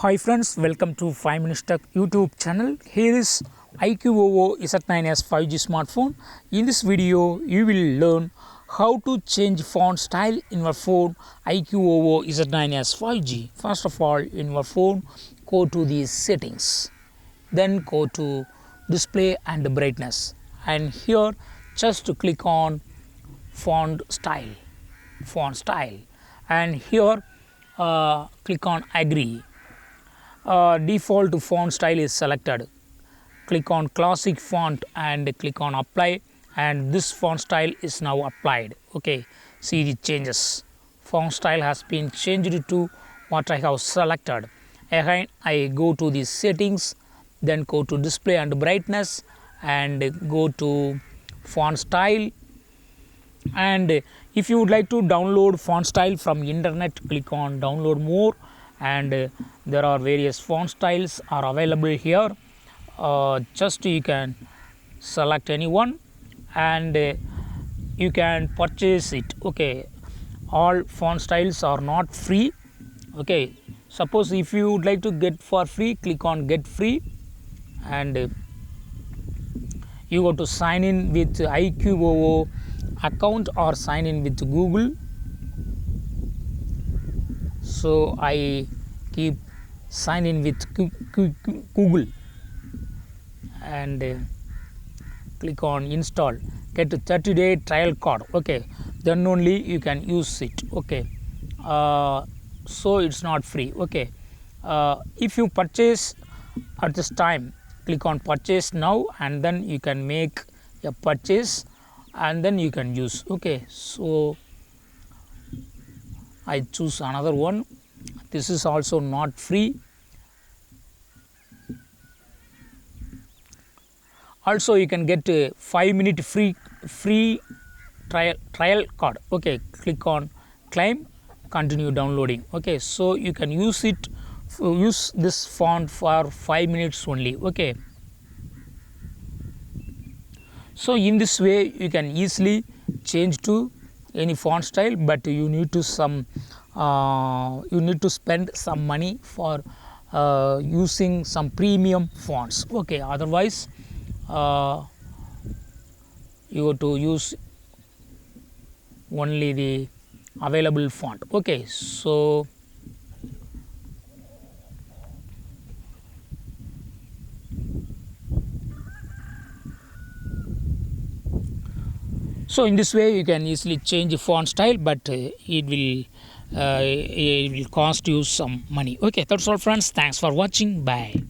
Hi friends, welcome to 5 Minutes Tech YouTube channel. Here is iQOO Z9s 5G smartphone. In this video, you will learn how to change font style in your phone iQOO Z9s 5G. First of all, in your phone, go to the settings. Then go to display and brightness. And here, just click on font style. And here, click on agree. Default font style is selected. Click on classic font and click on apply, and this font style is now applied. Okay, see the changes. Font style has been changed to what I have selected. Again, I go to the settings, then go to display and brightness and go to font style. And if you would like to download font style from internet, click on download more, and there are various font styles are available here. Just you can select any one and you can purchase it. Okay, all font styles are not free. Okay, suppose if you would like to get for free, click on get free, and you go to sign in with iQOO account or sign in with Google. So I keep sign in with Google and click on install. Get a 30-day trial code. Okay, then only you can use it. Okay, so it's not free. Okay, if you purchase at this time, click on purchase now, and then you can make a purchase and then you can use. Okay, so I choose another one. This is also not free. Also, you can get a 5-minute free trial code. Okay, click on claim, continue downloading. Okay, so you can use this font for 5 minutes only. Okay, so in this way you can easily change to any font style, but you need to spend some money for using some premium fonts. Okay, otherwise you have to use only the available font. Okay, so in this way you can easily change the font style, but it will cost you some money. Okay, that's all friends. Thanks for watching. Bye.